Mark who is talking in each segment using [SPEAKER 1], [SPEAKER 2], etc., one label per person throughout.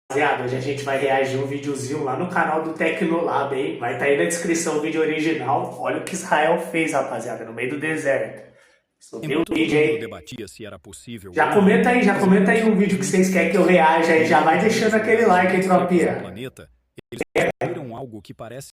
[SPEAKER 1] Rapaziada, hoje a gente vai reagir um videozinho lá no canal do Tecnolab, hein? Vai estar aí na descrição o vídeo original. Olha o que Israel fez, rapaziada, no meio do deserto. Subiu o
[SPEAKER 2] Enquanto todo
[SPEAKER 1] vídeo,
[SPEAKER 2] mundo
[SPEAKER 1] hein?
[SPEAKER 2] debatia se era possível
[SPEAKER 1] Já
[SPEAKER 2] ou não,
[SPEAKER 1] comenta aí um vídeo que vocês querem que eu reaja aí. Já vai deixando aquele like, hein,
[SPEAKER 2] do
[SPEAKER 1] tropinha?
[SPEAKER 2] planeta, eles construíram algo que parece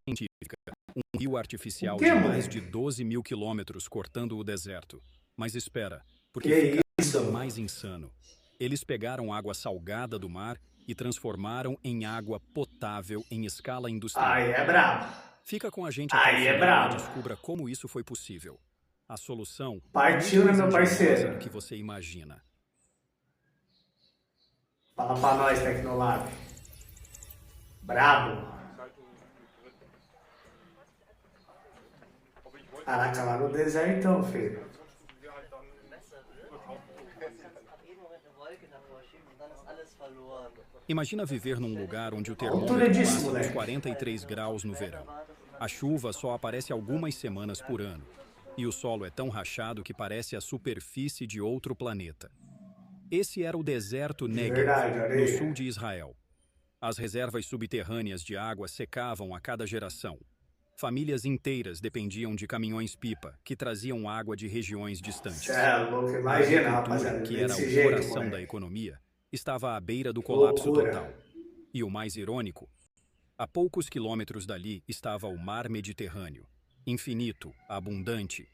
[SPEAKER 2] científica. Um rio
[SPEAKER 1] O
[SPEAKER 2] artificial
[SPEAKER 1] que,
[SPEAKER 2] de mais
[SPEAKER 1] moleque?
[SPEAKER 2] de 12 mil quilômetros cortando o deserto. Mas espera, porque
[SPEAKER 1] Que
[SPEAKER 2] fica
[SPEAKER 1] isso?
[SPEAKER 2] ainda mais insano. Eles pegaram água salgada do mar e transformaram em água potável em escala industrial.
[SPEAKER 1] Aí é brabo.
[SPEAKER 2] Fica com a gente até o
[SPEAKER 1] Aí é
[SPEAKER 2] final e
[SPEAKER 1] brabo.
[SPEAKER 2] descubra como isso foi possível. A solução
[SPEAKER 1] Partiu,
[SPEAKER 2] é
[SPEAKER 1] né,
[SPEAKER 2] muito mais
[SPEAKER 1] meu
[SPEAKER 2] engenhosa
[SPEAKER 1] parceiro?
[SPEAKER 2] do que você imagina.
[SPEAKER 1] Fala pra nós, Tecnolab. Brabo. Caraca, lá no desertão, filho.
[SPEAKER 2] Imagina viver num lugar onde o
[SPEAKER 1] A altura
[SPEAKER 2] termômetro
[SPEAKER 1] disso,
[SPEAKER 2] passa dos
[SPEAKER 1] moleque.
[SPEAKER 2] 43 graus no verão. A chuva só aparece algumas semanas por ano. E o solo é tão rachado que parece a superfície de outro planeta. Esse era o deserto Negev,
[SPEAKER 1] Verdade, olha
[SPEAKER 2] no
[SPEAKER 1] aí.
[SPEAKER 2] sul de Israel. As reservas subterrâneas de água secavam a cada geração. Famílias inteiras dependiam de caminhões-pipa, que traziam água de regiões distantes.
[SPEAKER 1] Cê é louco,
[SPEAKER 2] A
[SPEAKER 1] imagina,
[SPEAKER 2] agricultura,
[SPEAKER 1] rapaziada,
[SPEAKER 2] que era
[SPEAKER 1] desse
[SPEAKER 2] o
[SPEAKER 1] jeito,
[SPEAKER 2] coração da
[SPEAKER 1] moleque.
[SPEAKER 2] economia, estava à beira do
[SPEAKER 1] Que
[SPEAKER 2] colapso
[SPEAKER 1] loucura.
[SPEAKER 2] total. E o mais irônico, a poucos quilômetros dali estava o mar Mediterrâneo, infinito, abundante,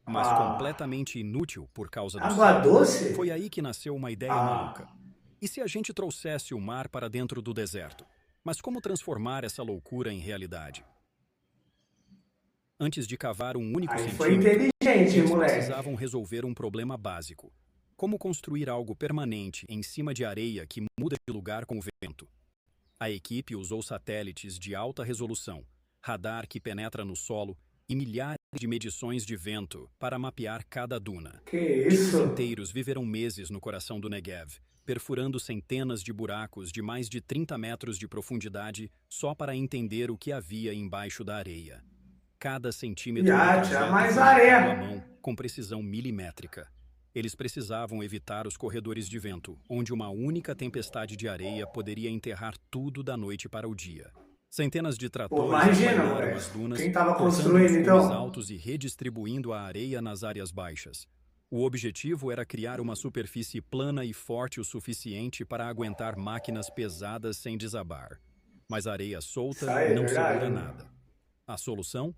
[SPEAKER 2] mas completamente inútil por causa do
[SPEAKER 1] Água
[SPEAKER 2] sal.
[SPEAKER 1] doce?
[SPEAKER 2] Foi aí que nasceu uma ideia maluca. E se a gente trouxesse o mar para dentro do deserto? Mas como transformar essa loucura em realidade? Antes de cavar um único
[SPEAKER 1] Aí foi
[SPEAKER 2] centímetro,
[SPEAKER 1] inteligente,
[SPEAKER 2] eles
[SPEAKER 1] moleque.
[SPEAKER 2] precisavam resolver um problema básico. Como construir algo permanente em cima de areia que muda de lugar com o vento? A equipe usou satélites de alta resolução, radar que penetra no solo e milhares de medições de vento para mapear cada duna.
[SPEAKER 1] Que
[SPEAKER 2] Times
[SPEAKER 1] isso?
[SPEAKER 2] inteiros viveram meses no coração do Negev, perfurando centenas de buracos de mais de 30 metros de profundidade só para entender o que havia embaixo da areia. Cada centímetro do
[SPEAKER 1] Já,
[SPEAKER 2] trajeto
[SPEAKER 1] tinha mais
[SPEAKER 2] foi marcado à
[SPEAKER 1] areia.
[SPEAKER 2] mão, com precisão milimétrica. Eles precisavam evitar os corredores de vento, onde uma única tempestade de areia poderia enterrar tudo da noite para o dia. Centenas de
[SPEAKER 1] Pô,
[SPEAKER 2] tratores
[SPEAKER 1] imagina,
[SPEAKER 2] aplainaram
[SPEAKER 1] moleque.
[SPEAKER 2] as dunas,
[SPEAKER 1] Quem tava
[SPEAKER 2] cortando os
[SPEAKER 1] construindo,
[SPEAKER 2] cumes
[SPEAKER 1] então?
[SPEAKER 2] altos e redistribuindo a areia nas áreas baixas. O objetivo era criar uma superfície plana e forte o suficiente para aguentar máquinas pesadas sem desabar. Mas a areia
[SPEAKER 1] Isso
[SPEAKER 2] solta
[SPEAKER 1] aí,
[SPEAKER 2] não
[SPEAKER 1] verdade.
[SPEAKER 2] segura nada. A solução?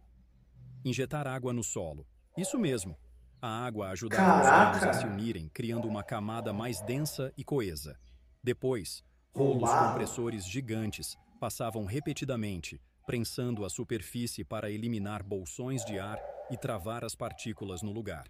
[SPEAKER 2] Injetar água no solo. Isso mesmo. A água ajudava os grãos a se
[SPEAKER 1] Caraca.
[SPEAKER 2] unirem, criando uma camada mais densa e coesa. Depois,
[SPEAKER 1] Com
[SPEAKER 2] rolos
[SPEAKER 1] barro?
[SPEAKER 2] compressores gigantes passavam repetidamente, prensando a superfície para eliminar bolsões de ar e travar as partículas no lugar.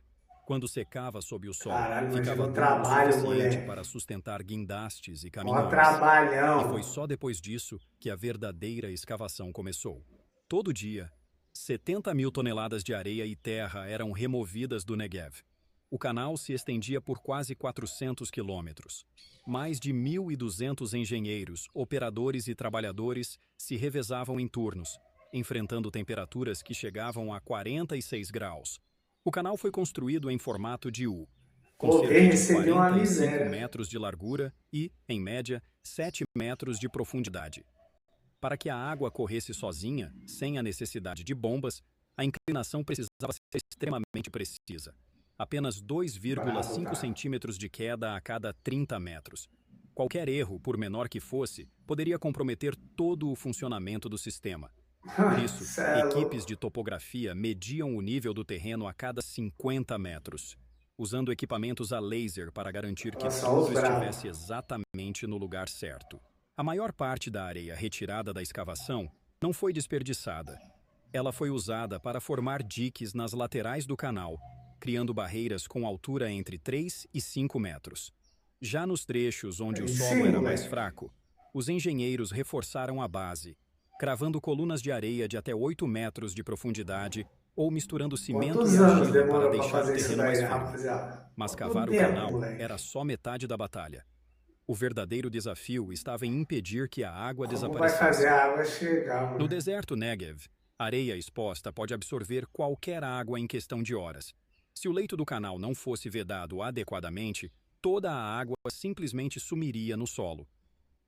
[SPEAKER 2] Quando secava sob o sol,
[SPEAKER 1] Caralho, imagina
[SPEAKER 2] ficava
[SPEAKER 1] o
[SPEAKER 2] duro o
[SPEAKER 1] trabalho,
[SPEAKER 2] suficiente
[SPEAKER 1] moleque.
[SPEAKER 2] para sustentar guindastes e
[SPEAKER 1] Ó,
[SPEAKER 2] caminhões. E
[SPEAKER 1] trabalhão.
[SPEAKER 2] foi só depois disso que a verdadeira escavação começou. Todo dia, 70 mil toneladas de areia e terra eram removidas do Negev. O canal se estendia por quase 400 quilômetros. Mais de 1.200 engenheiros, operadores e trabalhadores se revezavam em turnos, enfrentando temperaturas que chegavam a 46 graus. O canal foi construído em formato de U, com
[SPEAKER 1] Pô,
[SPEAKER 2] cerca
[SPEAKER 1] bem
[SPEAKER 2] de
[SPEAKER 1] recebeu uma
[SPEAKER 2] 45
[SPEAKER 1] miséria.
[SPEAKER 2] metros de largura e, em média, 7 metros de profundidade. Para que a água corresse sozinha, sem a necessidade de bombas, a inclinação precisava ser extremamente precisa. Apenas 2,5 centímetros de queda a cada 30 metros. Qualquer erro, por menor que fosse, poderia comprometer todo o funcionamento do sistema. Por isso,
[SPEAKER 1] Cê é
[SPEAKER 2] equipes
[SPEAKER 1] louco.
[SPEAKER 2] de topografia mediam o nível do terreno a cada 50 metros, usando equipamentos a laser para garantir que
[SPEAKER 1] Olha só os
[SPEAKER 2] tudo
[SPEAKER 1] bravos.
[SPEAKER 2] estivesse exatamente no lugar certo. A maior parte da areia retirada da escavação não foi desperdiçada. Ela foi usada para formar diques nas laterais do canal, criando barreiras com altura entre 3 e 5 metros. Já nos trechos onde o
[SPEAKER 1] Aí
[SPEAKER 2] solo
[SPEAKER 1] sim,
[SPEAKER 2] era mais
[SPEAKER 1] moleque.
[SPEAKER 2] fraco, os engenheiros reforçaram a base, cravando colunas de areia de até 8 metros de profundidade ou misturando cimento
[SPEAKER 1] Quantos
[SPEAKER 2] e
[SPEAKER 1] anos
[SPEAKER 2] argila para
[SPEAKER 1] demorou pra
[SPEAKER 2] deixar o
[SPEAKER 1] fazer isso
[SPEAKER 2] terreno
[SPEAKER 1] daí,
[SPEAKER 2] mais firme.
[SPEAKER 1] rapaziada?
[SPEAKER 2] Mas
[SPEAKER 1] Quanto
[SPEAKER 2] cavar o
[SPEAKER 1] tempo,
[SPEAKER 2] canal
[SPEAKER 1] moleque?
[SPEAKER 2] era só metade da batalha. O verdadeiro desafio estava em impedir que a água
[SPEAKER 1] Como vai fazer
[SPEAKER 2] desaparecesse.
[SPEAKER 1] a água chegar,
[SPEAKER 2] No
[SPEAKER 1] mano?
[SPEAKER 2] deserto Negev, areia exposta pode absorver qualquer água em questão de horas. Se o leito do canal não fosse vedado adequadamente, toda a água simplesmente sumiria no solo.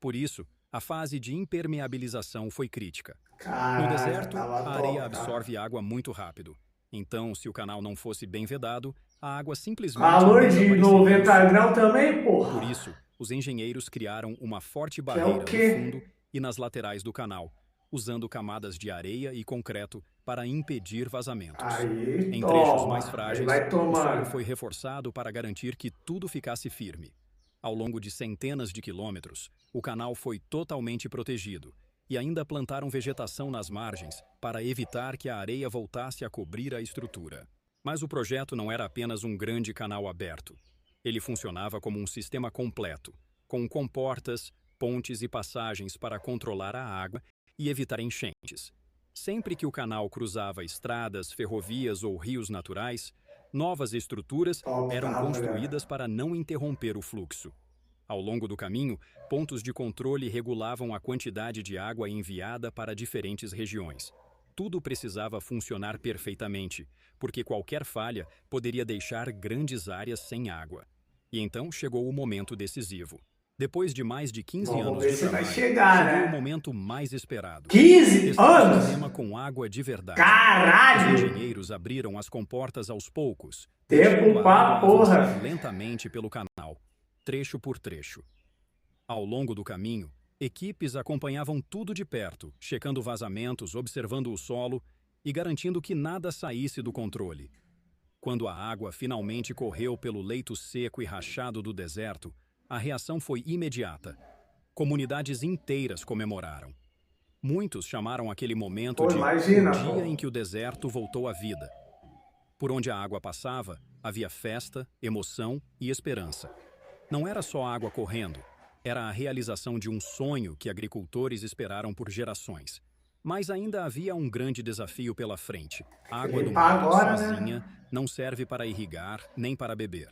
[SPEAKER 2] Por isso, a fase de impermeabilização foi crítica. No
[SPEAKER 1] Caraca,
[SPEAKER 2] deserto,
[SPEAKER 1] tava
[SPEAKER 2] a
[SPEAKER 1] top,
[SPEAKER 2] areia
[SPEAKER 1] tá?
[SPEAKER 2] absorve água muito rápido. Então, se o canal não fosse bem vedado, a água simplesmente
[SPEAKER 1] Calor de
[SPEAKER 2] desapareceria do
[SPEAKER 1] 90
[SPEAKER 2] solo.
[SPEAKER 1] graus também,
[SPEAKER 2] Por
[SPEAKER 1] porra.
[SPEAKER 2] isso, os engenheiros criaram uma forte
[SPEAKER 1] Que é o
[SPEAKER 2] barreira no
[SPEAKER 1] quê?
[SPEAKER 2] fundo e nas laterais do canal, usando camadas de areia e concreto para impedir vazamentos.
[SPEAKER 1] Aí,
[SPEAKER 2] Em trechos mais
[SPEAKER 1] toma. Aí
[SPEAKER 2] frágeis,
[SPEAKER 1] vai
[SPEAKER 2] o solo
[SPEAKER 1] tomando.
[SPEAKER 2] foi reforçado para garantir que tudo ficasse firme. Ao longo de centenas de quilômetros, o canal foi totalmente protegido e ainda plantaram vegetação nas margens para evitar que a areia voltasse a cobrir a estrutura. Mas o projeto não era apenas um grande canal aberto. Ele funcionava como um sistema completo, com comportas, pontes e passagens para controlar a água e evitar enchentes. Sempre que o canal cruzava estradas, ferrovias ou rios naturais, novas estruturas
[SPEAKER 1] Top, tá,
[SPEAKER 2] eram
[SPEAKER 1] rapaziada?
[SPEAKER 2] construídas para não interromper o fluxo. Ao longo do caminho, pontos de controle regulavam a quantidade de água enviada para diferentes regiões. Tudo precisava funcionar perfeitamente, porque qualquer falha poderia deixar grandes áreas sem água. E então chegou o momento decisivo. Depois de mais de 15
[SPEAKER 1] Vamos
[SPEAKER 2] anos
[SPEAKER 1] ver
[SPEAKER 2] de
[SPEAKER 1] se vai
[SPEAKER 2] trabalho,
[SPEAKER 1] chegar,
[SPEAKER 2] chegou o
[SPEAKER 1] né?
[SPEAKER 2] momento mais esperado.
[SPEAKER 1] 15
[SPEAKER 2] Testar o
[SPEAKER 1] anos?
[SPEAKER 2] sistema com água de verdade. Os
[SPEAKER 1] Caralho!
[SPEAKER 2] engenheiros abriram as comportas aos poucos,
[SPEAKER 1] Tempo
[SPEAKER 2] deixando a
[SPEAKER 1] pra
[SPEAKER 2] água
[SPEAKER 1] porra.
[SPEAKER 2] avançar lentamente pelo canal, trecho por trecho. Ao longo do caminho, equipes acompanhavam tudo de perto, checando vazamentos, observando o solo e garantindo que nada saísse do controle. Quando a água finalmente correu pelo leito seco e rachado do deserto, a reação foi imediata. Comunidades inteiras comemoraram. Muitos chamaram aquele momento
[SPEAKER 1] Pô,
[SPEAKER 2] de
[SPEAKER 1] imagina,
[SPEAKER 2] o dia
[SPEAKER 1] pô.
[SPEAKER 2] em que o deserto voltou à vida. Por onde a água passava, havia festa, emoção e esperança. Não era só água correndo, era a realização de um sonho que agricultores esperaram por gerações. Mas ainda havia um grande desafio pela frente. A água do
[SPEAKER 1] Limpar
[SPEAKER 2] mar,
[SPEAKER 1] agora,
[SPEAKER 2] sozinha,
[SPEAKER 1] né?
[SPEAKER 2] não serve para irrigar nem para beber.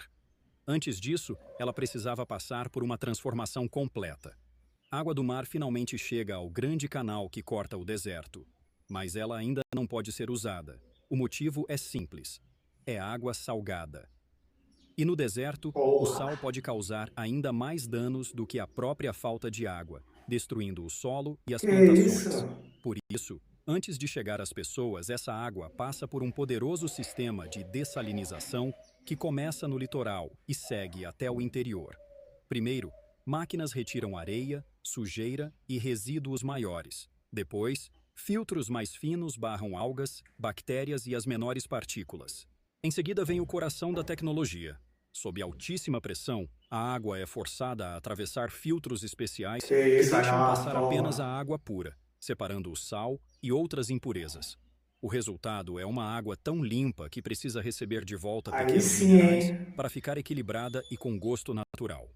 [SPEAKER 2] Antes disso, ela precisava passar por uma transformação completa. A água do mar finalmente chega ao grande canal que corta o deserto. Mas ela ainda não pode ser usada. O motivo é simples. É água salgada. E no deserto, o
[SPEAKER 1] Porra.
[SPEAKER 2] sal pode causar ainda mais danos do que a própria falta de água, destruindo o solo e as
[SPEAKER 1] Que isso?
[SPEAKER 2] plantações. Por isso, antes de chegar às pessoas, essa água passa por um poderoso sistema de dessalinização que começa no litoral e segue até o interior. Primeiro, máquinas retiram areia, sujeira e resíduos maiores. Depois, filtros mais finos barram algas, bactérias e as menores partículas. Em seguida vem o coração da tecnologia. Sob altíssima pressão, a água é forçada a atravessar filtros especiais
[SPEAKER 1] Que
[SPEAKER 2] que
[SPEAKER 1] isso,
[SPEAKER 2] deixam
[SPEAKER 1] não,
[SPEAKER 2] passar apenas a
[SPEAKER 1] toma.
[SPEAKER 2] água pura, separando o sal e outras impurezas. O resultado é uma água tão limpa que precisa receber de volta
[SPEAKER 1] Aí
[SPEAKER 2] pequenos
[SPEAKER 1] sim,
[SPEAKER 2] minerais
[SPEAKER 1] hein?
[SPEAKER 2] para ficar equilibrada e com gosto natural.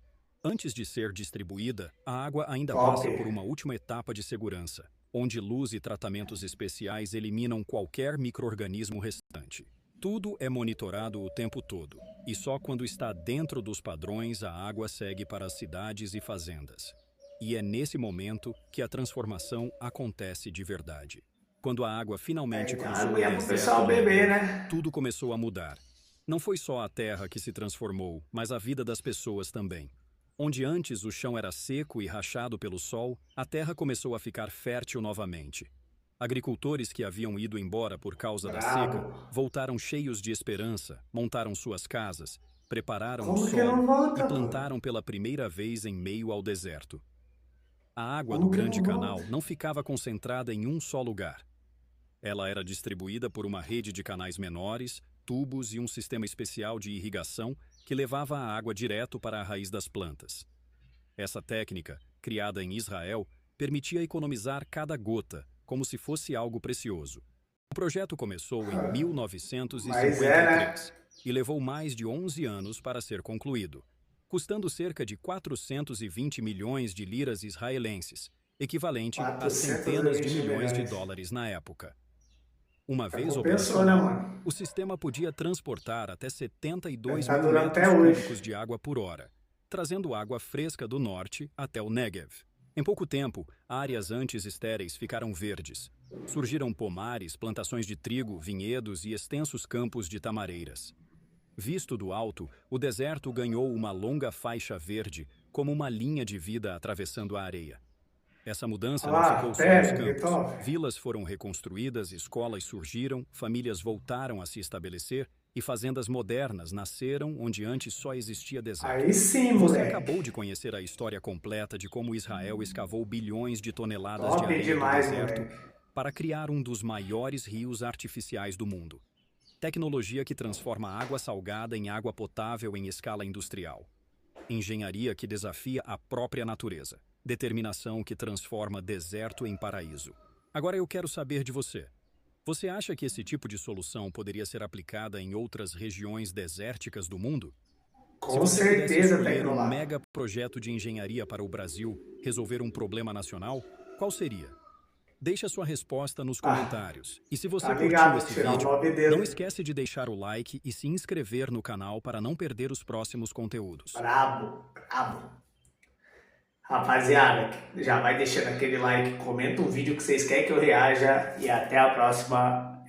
[SPEAKER 2] Antes de ser distribuída, a água ainda
[SPEAKER 1] Top.
[SPEAKER 2] passa por uma última etapa de segurança, onde luz e tratamentos especiais eliminam qualquer micro-organismo restante. Tudo é monitorado o tempo todo, e só quando está dentro dos padrões a água segue para as cidades e fazendas. E é nesse momento que a transformação acontece de verdade. Quando a água finalmente
[SPEAKER 1] Tem
[SPEAKER 2] cruzou
[SPEAKER 1] água
[SPEAKER 2] o
[SPEAKER 1] e é pro
[SPEAKER 2] deserto
[SPEAKER 1] pessoal
[SPEAKER 2] do
[SPEAKER 1] beber,
[SPEAKER 2] Negev,
[SPEAKER 1] né?
[SPEAKER 2] tudo começou a mudar. Não foi só a terra que se transformou, mas a vida das pessoas também. Onde antes o chão era seco e rachado pelo sol, a terra começou a ficar fértil novamente. Agricultores que haviam ido embora por causa da seca
[SPEAKER 1] Bravo.
[SPEAKER 2] voltaram cheios de esperança, montaram suas casas, prepararam o
[SPEAKER 1] Como que não
[SPEAKER 2] solo e
[SPEAKER 1] volta, pô?
[SPEAKER 2] plantaram pela primeira vez em meio ao deserto. A água do
[SPEAKER 1] Como que
[SPEAKER 2] Grande
[SPEAKER 1] não volta?
[SPEAKER 2] Canal não ficava concentrada em um só lugar. Ela era distribuída por uma rede de canais menores, tubos e um sistema especial de irrigação que levava a água direto para a raiz das plantas. Essa técnica, criada em Israel, permitia economizar cada gota, como se fosse algo precioso. O projeto começou em
[SPEAKER 1] Mas é, né?
[SPEAKER 2] 1953 e levou mais de 11 anos para ser concluído, custando cerca de 420 milhões de liras israelenses, equivalente a centenas de
[SPEAKER 1] 420
[SPEAKER 2] milhões de
[SPEAKER 1] milhões.
[SPEAKER 2] dólares na época. Uma
[SPEAKER 1] Já
[SPEAKER 2] vez
[SPEAKER 1] compensou, né,
[SPEAKER 2] operacional,
[SPEAKER 1] mano?
[SPEAKER 2] o sistema podia transportar até
[SPEAKER 1] Deve
[SPEAKER 2] 72
[SPEAKER 1] tá
[SPEAKER 2] mil
[SPEAKER 1] durando até
[SPEAKER 2] metros
[SPEAKER 1] hoje.
[SPEAKER 2] cúbicos de água por hora, trazendo água fresca do norte até o Negev. Em pouco tempo, áreas antes estéreis ficaram verdes. Surgiram pomares, plantações de trigo, vinhedos e extensos campos de tamareiras. Visto do alto, o deserto ganhou uma longa faixa verde, como uma linha de vida atravessando a areia. Essa mudança não
[SPEAKER 1] Ah,
[SPEAKER 2] ficou só
[SPEAKER 1] pera,
[SPEAKER 2] nos
[SPEAKER 1] que
[SPEAKER 2] campos.
[SPEAKER 1] top.
[SPEAKER 2] Vilas foram reconstruídas, escolas surgiram, famílias voltaram a se estabelecer e fazendas modernas nasceram onde antes só existia deserto.
[SPEAKER 1] Aí sim,
[SPEAKER 2] Você
[SPEAKER 1] moleque.
[SPEAKER 2] acabou de conhecer a história completa de como Israel escavou bilhões de toneladas de
[SPEAKER 1] Top
[SPEAKER 2] areia
[SPEAKER 1] demais,
[SPEAKER 2] do deserto
[SPEAKER 1] moleque.
[SPEAKER 2] para criar um dos maiores rios artificiais do mundo. Tecnologia que transforma água salgada em água potável em escala industrial. Engenharia que desafia a própria natureza. Determinação que transforma deserto em paraíso. Agora eu quero saber de você. Você acha que esse tipo de solução poderia ser aplicada em outras regiões desérticas do mundo? Se
[SPEAKER 1] Com
[SPEAKER 2] você pudesse
[SPEAKER 1] certeza,
[SPEAKER 2] escolher um
[SPEAKER 1] Tecnolab.
[SPEAKER 2] mega projeto de engenharia para o Brasil resolver um problema nacional, qual seria? Deixe a sua resposta nos comentários. E se você
[SPEAKER 1] Tá
[SPEAKER 2] curtiu
[SPEAKER 1] ligado,
[SPEAKER 2] esse
[SPEAKER 1] tirar o
[SPEAKER 2] vídeo,
[SPEAKER 1] 9
[SPEAKER 2] não
[SPEAKER 1] dedos.
[SPEAKER 2] esquece de deixar o like e se inscrever no canal para não perder os próximos conteúdos.
[SPEAKER 1] Brabo, brabo. Rapaziada, já vai deixando aquele like, comenta um vídeo que vocês querem que eu reaja e até a próxima.